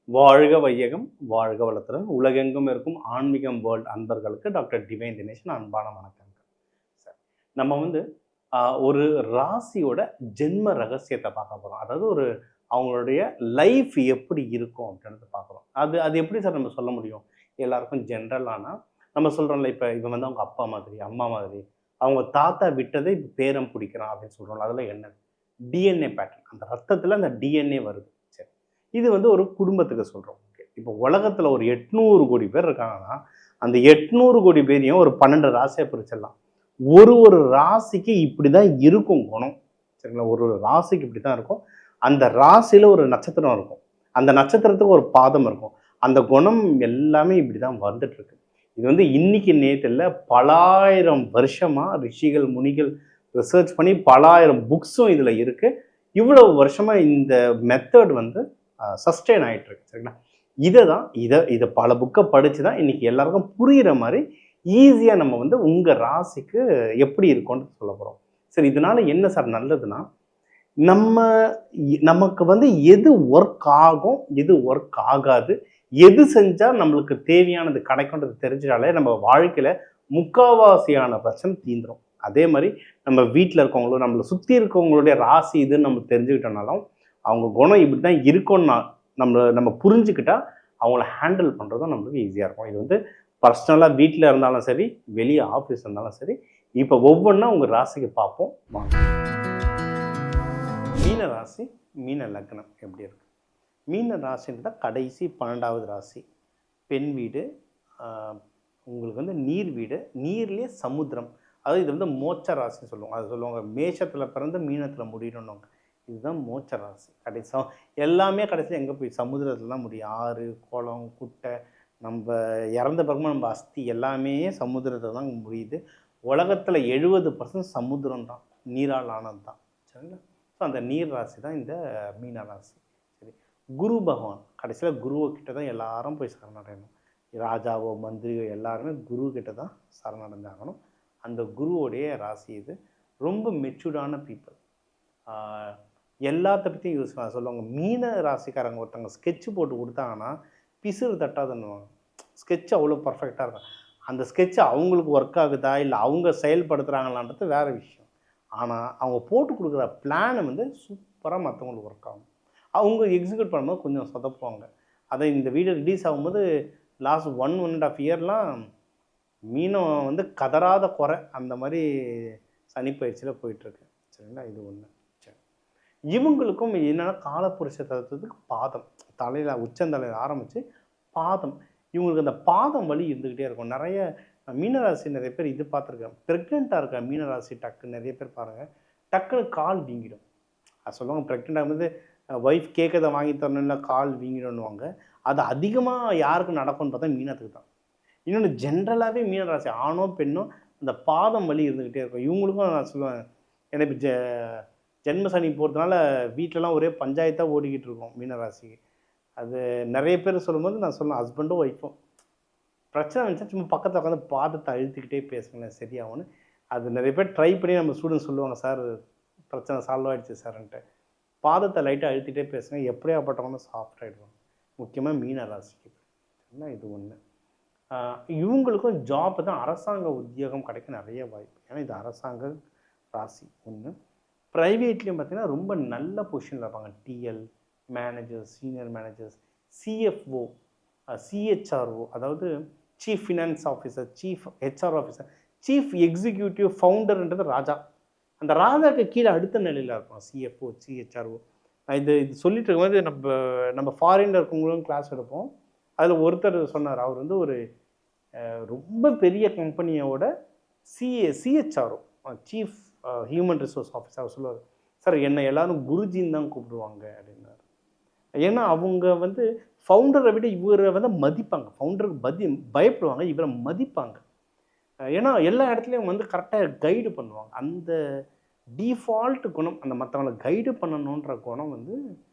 வாழ்க வையகம், வாழ்க வளத்துடன் உலகெங்கும் இருக்கும் ஆன்மீகம் வேர்ல்ட் அன்பர்களுக்கு டாக்டர் டிவைன் தினேஷன் அன்பான வணக்கங்கள். சார், நம்ம வந்து ஒரு ராசியோட ஜென்ம ரகசியத்தை பார்க்க போகிறோம். அதாவது அவங்களுடைய லைஃப் எப்படி இருக்கும் அப்படின்றத பார்க்குறோம். அது அது எப்படி சார் நம்ம சொல்ல முடியும்? எல்லாருக்கும் ஜென்ரலானா நம்ம சொல்கிறோம்ல, இப்போ இவன் வந்து அவங்க அப்பா மாதிரி, அம்மா மாதிரி, அவங்க தாத்தா விட்டதை இப்போ பேரன் பிடிக்கிறான் அப்படின்னு சொல்கிறோம்ல, அதில் என்ன டிஎன்ஏ பேட்டர்ன், அந்த ரத்தத்தில் அந்த டிஎன்ஏ வருது. சரி, இது வந்து ஒரு குடும்பத்துக்கு சொல்கிறோம். ஓகே, இப்போ உலகத்தில் ஒரு 800 கோடி பேர் இருக்காங்கன்னா, அந்த 800 கோடி பேரையும் ஒரு 12 ராசியை பிரிச்சிடலாம். ஒரு ஒரு ராசிக்கு இப்படி தான் இருக்கும் குணம். சரிங்களா? ஒரு ஒரு ராசிக்கு இப்படி தான் இருக்கும். அந்த ராசியில் ஒரு நட்சத்திரம் இருக்கும். அந்த நட்சத்திரத்துக்கு ஒரு பாதம் இருக்கும். அந்த குணம் எல்லாமே இப்படி தான் வந்துட்டு இருக்கு. இது வந்து இன்னைக்கு நேற்று இல்லை, பலாயிரம் வருஷமா ரிஷிகள் முனிகள் ரிசர்ச் பண்ணி பலாயிரம் புக்ஸும் இதில் இருக்கு. இவ்வளவு வருஷமா இந்த மெத்தட் வந்து சஸ்டெயின் ஆகிட்டு இருக்கு. சரிங்களா? இதை பல புக்கை படித்து தான் இன்னைக்கு எல்லாருக்கும் புரிகிற மாதிரி ஈஸியாக நம்ம வந்து உங்கள் ராசிக்கு எப்படி இருக்கும்னு சொல்ல போகிறோம். சரி, இதனால என்ன சார் நல்லதுன்னா, நம்ம நமக்கு வந்து எது ஒர்க் ஆகும், எது ஒர்க் ஆகாது, எது செஞ்சால் நம்மளுக்கு தேவையானது கிடைக்கும்ன்றது தெரிஞ்சாலே நம்ம வாழ்க்கையில் முக்காவாசியான பிரச்சனை தீந்துடும். அதே மாதிரி நம்ம வீட்டில் இருக்கவங்களும் நம்மளை சுற்றி இருக்கவங்களுடைய ராசி இதுன்னு நம்ம தெரிஞ்சுக்கிட்டோம்னாலும் அவங்க குணம் இப்படி தான் இருக்கும்னா நம்ம புரிஞ்சுக்கிட்டா அவங்கள ஹேண்டில் பண்ணுறதும் நம்மளுக்கு ஈஸியாக இருக்கும். இது வந்து பர்சனலாக வீட்டில் இருந்தாலும் சரி, வெளியே ஆஃபீஸ் இருந்தாலும் சரி. இப்போ ஒவ்வொன்றா உங்கள் ராசிக்கு பார்ப்போம் வாங்க. மீன ராசி, மீன லக்னம் எப்படி இருக்கு? மீன ராசின்றத கடைசி 12வது ராசி, பெண் வீடு. உங்களுக்கு வந்து நீர் வீடு, நீர்லேயே சமுத்திரம். அதாவது இது வந்து மோட்ச ராசின்னு சொல்லுவாங்க. அது சொல்லுவாங்க மேஷத்தில் பிறந்து மீனத்தில் முடியணும்னுவாங்க. இதுதான் மோட்ச ராசி. எல்லாமே கடைசியில் எங்கே போய் சமுதிரத்தில் தான் முடியும். ஆறு, குளம், குட்டை, நம்ம இறந்த பிறகு நம்ம அஸ்தி எல்லாமே சமுதிரத்தில் தான் முடியுது. உலகத்தில் 70% சமுத்திரம் தான், நீரால் ஆனது தான். சரிங்களா? ஸோ அந்த நீர் ராசி தான் இந்த மீன ராசி. சரி, குரு பகவான் கடைசியில் குருவை கிட்ட தான் எல்லாரும் போய் சரணடையணும். ராஜாவோ மந்திரியோ எல்லாருமே குரு கிட்ட தான் சரணடைஞ்சாகணும். அந்த குருவோடைய ராசி இது. ரொம்ப மெச்சூர்டான பீப்புள். எல்லாத்த பற்றியும் யூஸ் சொல்லுவாங்க. மீன ராசிக்காரங்க ஒருத்தவங்க ஸ்கெட்சு போட்டு கொடுத்தாங்கன்னா பிசுறு தட்டாதுன்னுவாங்க. ஸ்கெட்ச் அவ்வளோ பர்ஃபெக்டாக இருக்கும். அந்த ஸ்கெட்சு அவங்களுக்கு ஒர்க் ஆகுதா இல்லை அவங்க செயல்படுத்துகிறாங்களான்றது வேறு விஷயம். ஆனால் அவங்க போட்டு கொடுக்குற பிளானை வந்து சூப்பராக மற்றவங்களுக்கு ஒர்க் ஆகும். அவங்க எக்ஸிக்யூட் பண்ணும்போது கொஞ்சம் சொதப்புவாங்க. அதை இந்த வீடியோ ரிலீஸ் ஆகும்போது லாஸ்ட் 1.5 இயர்லாம் மீனம் வந்து கதறாத குறை அந்த மாதிரி சனி பயிற்சியில் போயிட்டுருக்கு. சரிங்களா? இது ஒன்று. சரி, இவங்களுக்கும் என்னென்னா காலப்புருஷ தத்துவத்துக்கு பாதம், தலையில் உச்சந்தலையில் ஆரம்பித்து பாதம், இவங்களுக்கு அந்த பாதம் வலி இருந்துக்கிட்டே இருக்கும். நிறைய மீனராசி நிறைய பேர் இது பார்த்துருக்கேன். ப்ரெக்னெண்ட்டாக இருக்க மீனராசி டக்கு நிறைய பேர் பாருங்கள், டக்குன்னு கால் வீங்கிடும். அது சொல்லுவாங்க ப்ரெக்னெண்ட் ஆகும்போது ஒய்ஃப் கேட்கறதை வாங்கி தரணும்ல கால் வீங்கிடும்னுவாங்க. அது அதிகமாக யாருக்கு நடக்கும்னு பார்த்தா மீனத்துக்கு தான். இன்னொன்று ஜென்ரலாகவே மீனராசி ஆணோ பெண்ணோ அந்த பாதம் வலி இருந்துக்கிட்டே இருக்கும். இவங்களுக்கும் நான் சொல்லுவேன், எனக்கு ஜென்ம சனி போகிறதுனால வீட்டிலலாம் ஒரே பஞ்சாயத்தாக ஓடிக்கிட்டு இருக்கோம் மீனராசிக்கு. அது நிறைய பேர் சொல்லும்போது நான் சொல்லுவேன், ஹஸ்பண்டும் ஒய்ஃபும் பிரச்சனை வந்துச்சா சும்மா பக்கத்தில் உட்காந்து பாதத்தை அழுத்திக்கிட்டே பேசுங்களேன் சரியாகும்னு. அது நிறைய பேர் ட்ரை பண்ணி நம்ம ஸ்டூடெண்ட்ஸ் சொல்லுவாங்க, சார் பிரச்சனை சால்வ் ஆகிடுச்சு சார்ன்ட்டு. பாதத்தை லைட்டாக அழுத்திட்டே பேசுங்க, எப்படியாப்பட்டவங்க சாஃப்ட் ஆகிடுவாங்க. முக்கியமாக மீன ராசிக்கு. இது ஒன்று. இவங்களுக்கும் ஜாப் தான், அரசாங்க உத்தியோகம் கிடைக்க நிறைய வாய்ப்பு. ஏன்னா இது அரசாங்க ராசி ஒன்று. ப்ரைவேட்லேயும் பார்த்திங்கன்னா ரொம்ப நல்ல பொசிஷனில் இருப்பாங்க. TL managers, senior managers, CFO, CHRO, அதாவது chief finance officer, chief HR officer, chief executive ஃபவுண்டர்ன்றது ராஜா. அந்த ராஜாவுக்கு கீழே அடுத்த நிலையில் இருக்கும் சிஎஃப்ஓ, சிஹெச்ஆர்ஓ. இது சொல்லிட்டு இருக்கும்போது நம்ம ஃபாரினில் இருக்கவங்களும் கிளாஸ் எடுப்போம். அதில் ஒருத்தர் சொன்னார், அவர் வந்து ஒரு ரொம்ப பெரிய கம்பெனியோட சிஹெச்ஆர்ஓ, சீஃப் ஹியூமன் ரிசோர்ஸ் ஆஃபீஸர். அவர் சொல்லுவார், சார் என்னை எல்லோரும் குருஜின்னு தான் கூப்பிடுவாங்க அப்படின்னாரு. ஏன்னா அவங்க வந்து ஃபவுண்டரை விட இவரை வந்து மதிப்பாங்க. ஃபவுண்டருக்கு பயப்படுவாங்க, இவரை மதிப்பாங்க. ஏன்னா எல்லா இடத்துலையும் வந்து கரெக்டாக கைடு பண்ணுவாங்க. அந்த டிஃபால்ட் குணம், அந்த மற்றவங்களை கைடு பண்ணணுன்ற குணம் வந்து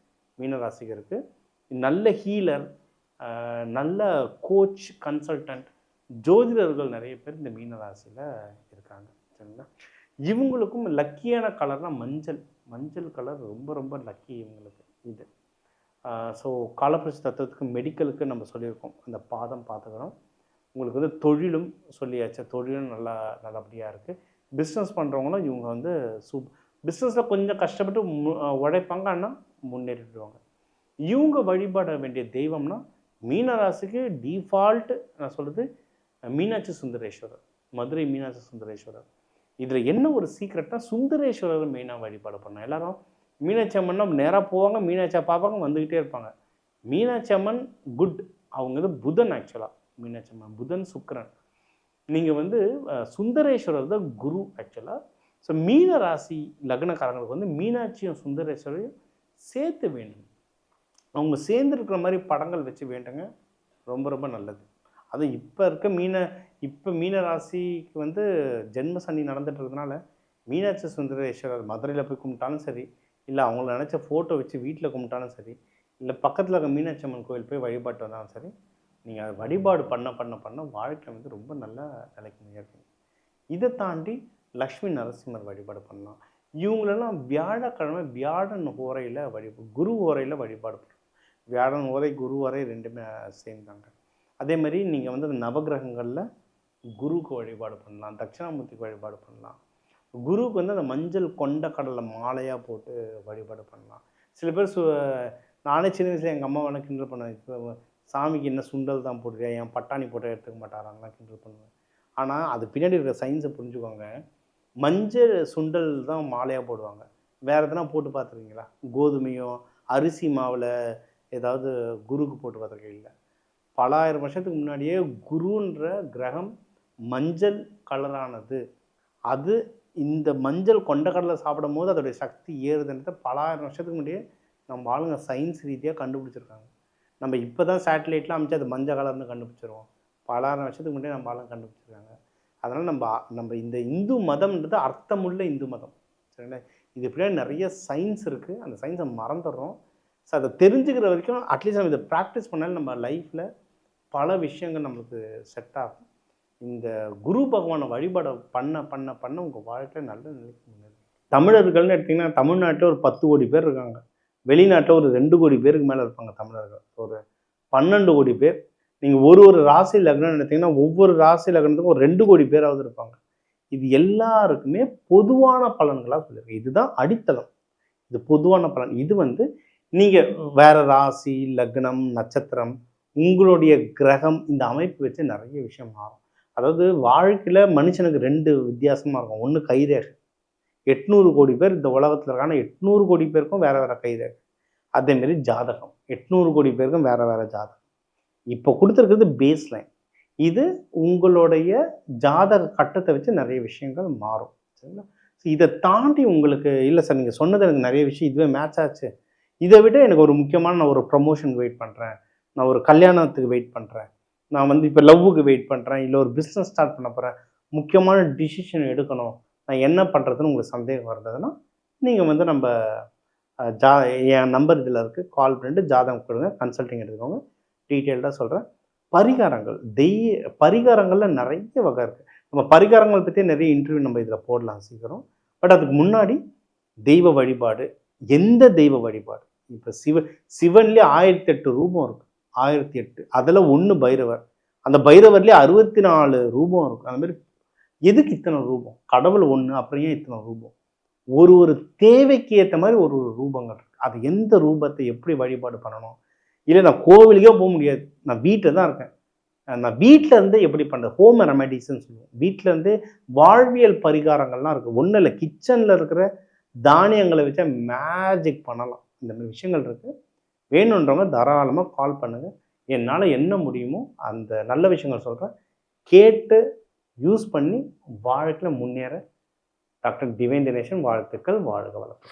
மீனராசிகருக்கு. நல்ல ஹீலர், நல்ல கோச், கன்சல்டன்ட், ஜோதிடர்கள் நிறைய பேர் இந்த மீனராசியில் இருக்காங்க. சரிங்களா? இவங்களுக்கும் லக்கியான கலர்னால் மஞ்சள். மஞ்சள் கலர் ரொம்ப ரொம்ப லக்கி இவங்களுக்கு. இது ஸோ காலப்புரட்சி தத்துவத்துக்கு மெடிக்கலுக்கு நம்ம சொல்லியிருக்கோம். அந்த பாதம் பார்த்துக்கணும். உங்களுக்கு வந்து தொழிலும் சொல்லியாச்சு. தொழிலும் நல்லபடியாக இருக்குது. பிஸ்னஸ் பண்ணுறவங்களும் இவங்க வந்து பிஸ்னஸில் கொஞ்சம் கஷ்டப்பட்டு உழைப்பாங்க. ஆனால் முன்னேறிடுவாங்க. இவங்க வழிபட வேண்டிய தெய்வம்னா மீன ராசிக்கு டிஃபால்ட்டு நான் சொல்கிறது மீனாட்சி சுந்தரேஸ்வரர், மதுரை மீனாட்சி சுந்தரேஸ்வரர். இதில் என்ன ஒரு சீக்ரெட்னா சுந்தரேஸ்வரர் மெயினாக வழிபாடு பண்ணோம். எல்லாரும் மீனாட்சி அம்மன்னா நேராக போவாங்க, மீனாட்சியை பார்ப்பாங்க, வந்துக்கிட்டே இருப்பாங்க. மீனாட்சி அம்மன் குட். அவங்க வந்து புதன் ஆக்சுவலாக. மீனாட்சி அம்மன் புதன் சுக்கிரன். நீங்கள் வந்து சுந்தரேஸ்வரர் தான் குரு ஆக்சுவலாக. ஸோ மீன ராசி லக்னக்காரங்களுக்கு வந்து மீனாட்சியும் சுந்தரேஸ்வரையும் சேர்த்து வேணும். அவங்க சேர்ந்துருக்கிற மாதிரி படங்கள் வச்சு வேண்டுங்க. ரொம்ப ரொம்ப நல்லது. அதுவும் இப்போ இருக்க மீன ராசிக்கு வந்து ஜென்ம சனி நடந்துட்டு இருக்கிறதுனால மீனாட்சி சுந்தரேஸ்வரர் மதுரையில் போய் கும்பிட்டாலும் சரி, இல்லை அவங்கள நினச்ச ஃபோட்டோ வச்சு வீட்டில் கும்பிட்டாலும் சரி, இல்லை பக்கத்தில் இருக்க மீனாட்சி அம்மன் கோயில் போய் வழிபாட்டு வந்தாலும் சரி, நீங்கள் அதை வழிபாடு பண்ண வாழ்க்கை வந்து ரொம்ப நல்ல நிலைக்கு முயற்சிங்க. இதை தாண்டி லக்ஷ்மி நரசிம்மர் வழிபாடு பண்ணலாம். இவங்களெல்லாம் வியாழக்கிழமை வியாழன் ஓரையில் குரு ஓரையில் வழிபாடு பண்ணலாம். வியாழன் ஓரை குரு ஓரை ரெண்டுமே சேர்ந்தாங்க. அதே மாதிரி நீங்கள் வந்து அந்த நவகிரகங்களில் குருவுக்கு வழிபாடு பண்ணலாம், தட்சிணாமூர்த்திக்கு வழிபாடு பண்ணலாம். குருவுக்கு வந்து அந்த மஞ்சள் கொண்ட கடலை மாலையாக போட்டு வழிபாடு பண்ணலாம். சில பேர் நானே சின்ன வயசில் எங்கள் அம்மா வேணால் கிண்டல் பண்ணுவேன். இப்போ சாமிக்கு என்ன சுண்டல் தான் போடுறியா, என் பட்டாணி போட்டு எடுத்துக்க மாட்டாராங்கலாம் கிண்டல் பண்ணுவேன். ஆனால் அது பின்னாடி இருக்கிற சயின்ஸை புரிஞ்சுக்கோங்க. மஞ்சள் சுண்டல் தான் மாலையாக போடுவாங்க. வேறு எதனா போட்டு பார்த்துருக்கீங்களா? கோதுமையோ அரிசி மாவில் ஏதாவது குருக்கு போட்டு பார்த்துருக்கீங்களா? பல ஆயிரம் வருஷத்துக்கு முன்னாடியே குருன்ற கிரகம் மஞ்சள் கலரானது. அது இந்த மஞ்சள் கொண்டக்கடலை சாப்பிடும் போது அதோடைய சக்தி ஏறுதுன்றதை பல ஆயிரம் வருஷத்துக்கு முன்னாடியே நம்ம ஆளுங்க சயின்ஸ் ரீதியாக கண்டுபிடிச்சிருக்காங்க. நம்ம இப்போ தான் சேட்டலைட்லாம் அமைச்சு அது மஞ்சள் கலர்னு கண்டுபிடிச்சிருவோம். பல ஆயிரம் வருஷத்துக்கு முன்னாடியே நம்ம ஆளுங்க கண்டுபிடிச்சிருக்காங்க. அதனால் நம்ம இந்த இந்து மதம்ன்றது அர்த்தமுள்ள இந்து மதம். சரிங்களா? இது பின்னாடி நிறைய சயின்ஸ் இருக்குது. அந்த சயின்ஸை மறந்துடுறோம். ஸோ அதை தெரிஞ்சுக்கிற வரைக்கும் அட்லீஸ்ட் நம்ம இதை ப்ராக்டிஸ் பண்ணாலும் நம்ம லைஃப்பில் பல விஷயங்கள் நம்மளுக்கு செட் ஆகும். இந்த குரு பகவானை வழிபாடு பண்ண உங்கள் வாழ்க்கையில் நல்ல நிலைக்கு முன்னேறும். தமிழர்கள்னு எடுத்திங்கன்னா தமிழ்நாட்டில் ஒரு 10 கோடி பேர் இருக்காங்க. வெளிநாட்டில் ஒரு 2 கோடி பேருக்கு மேலே இருப்பாங்க தமிழர்கள். ஒரு 12 கோடி பேர். நீங்கள் ஒரு ராசி லக்னம்னு எடுத்திங்கன்னா ஒவ்வொரு ராசி லக்னத்துக்கும் ஒரு 2 கோடி பேராவது இருப்பாங்க. இது எல்லாருக்குமே பொதுவான பலன்களாக சொல்லியிருக்கு. இதுதான் அடித்தளம். இது பொதுவான பலன். இது வந்து நீங்கள் வேறு ராசி லக்னம் நட்சத்திரம் உங்களுடைய கிரகம் இந்த அமைப்பு வச்சு நிறைய விஷயம் மாறும். அதாவது வாழ்க்கையில் மனுஷனுக்கு 2 வித்தியாசமாக இருக்கும். ஒன்று கைரேகை. 800 கோடி பேர் இந்த உலகத்தில் இருக்கான 800 கோடி பேருக்கும் வேறு வேறு கைரேகை. அதேமாரி ஜாதகம் 800 கோடி பேருக்கும் வேறு வேறு ஜாதகம். இப்போ கொடுத்துருக்கிறது பேஸ் லைன். இது உங்களுடைய ஜாதக கட்டத்தை வச்சு நிறைய விஷயங்கள் மாறும். சரிங்களா? ஸோ இதை தாண்டி உங்களுக்கு இல்லை சார் நீங்கள் சொன்னது எனக்கு நிறைய விஷயம் இதுவே மேட்ச் ஆச்சு. இதை விட எனக்கு ஒரு முக்கியமான நான் ஒரு ப்ரமோஷனுக்கு வெயிட் பண்ணுறேன், நான் ஒரு கல்யாணத்துக்கு வெயிட் பண்ணுறேன், நான் வந்து இப்போ லவ்வுக்கு வெயிட் பண்ணுறேன், இல்லை ஒரு பிஸ்னஸ் ஸ்டார்ட் பண்ண போகிறேன், முக்கியமான டிசிஷன் எடுக்கணும், நான் என்ன பண்ணுறதுன்னு உங்களுக்கு சந்தேகம் வருதுன்னா நீங்கள் வந்து நம்ம என் நம்பர் இதில் இருக்குது, கால் பண்ணிட்டு ஜாதகம் கொடுங்க, கன்சல்டிங் எடுத்துக்கோங்க. டீட்டெயில்டாக சொல்கிறேன். பரிகாரங்கள் பரிகாரங்களில் நிறைய வகை இருக்குது. நம்ம பரிகாரங்கள் பற்றி நிறைய இன்டர்வியூ நம்ம இதில் போடலாம் சீக்கிரம். பட் அதுக்கு முன்னாடி தெய்வ வழிபாடு. எந்த தெய்வ வழிபாடு? இப்போ சிவன்லேயே 1008 ரூபம் இருக்குது. 1008. அதில் 1 பைரவர். அந்த பைரவர்லேயே 64 ரூபம் இருக்கும். அந்த மாதிரி எதுக்கு இத்தனை ரூபம்? கடவுள் ஒன்று, அப்புறம் ஏன் இத்தனை ரூபம்? ஒரு தேவைக்கு ஏற்ற மாதிரி ஒரு ரூபங்கள் இருக்குது. அது எந்த ரூபத்தை எப்படி வழிபாடு பண்ணணும்? இல்லை நான் கோவிலுக்கே போக முடியாது, நான் வீட்டில் தான் இருக்கேன், நான் வீட்டில் இருந்து எப்படி பண்ணுறது? ஹோம் ரெமெடிஸ்ன்னு சொல்லுவோம். வீட்டில் இருந்து வாழ்வியல் பரிகாரங்கள்லாம் இருக்குது. ஒன்றும் இல்லை, கிச்சனில் இருக்கிற தானியங்களை வச்சா மேஜிக் பண்ணலாம். இந்த மாதிரி விஷயங்கள் இருக்குது. வேணுன்றவங்க தாராளமாக கால் பண்ணுங்கள். என்னால் என்ன முடியுமோ அந்த நல்ல விஷயங்கள் சொல்கிறேன். கேட்டு யூஸ் பண்ணி வாழ்க்கையில் முன்னேற டாக்டர் டிவைன் தினேசன் வாழ்த்துக்கள். வாழ்க வளர்ப்பு.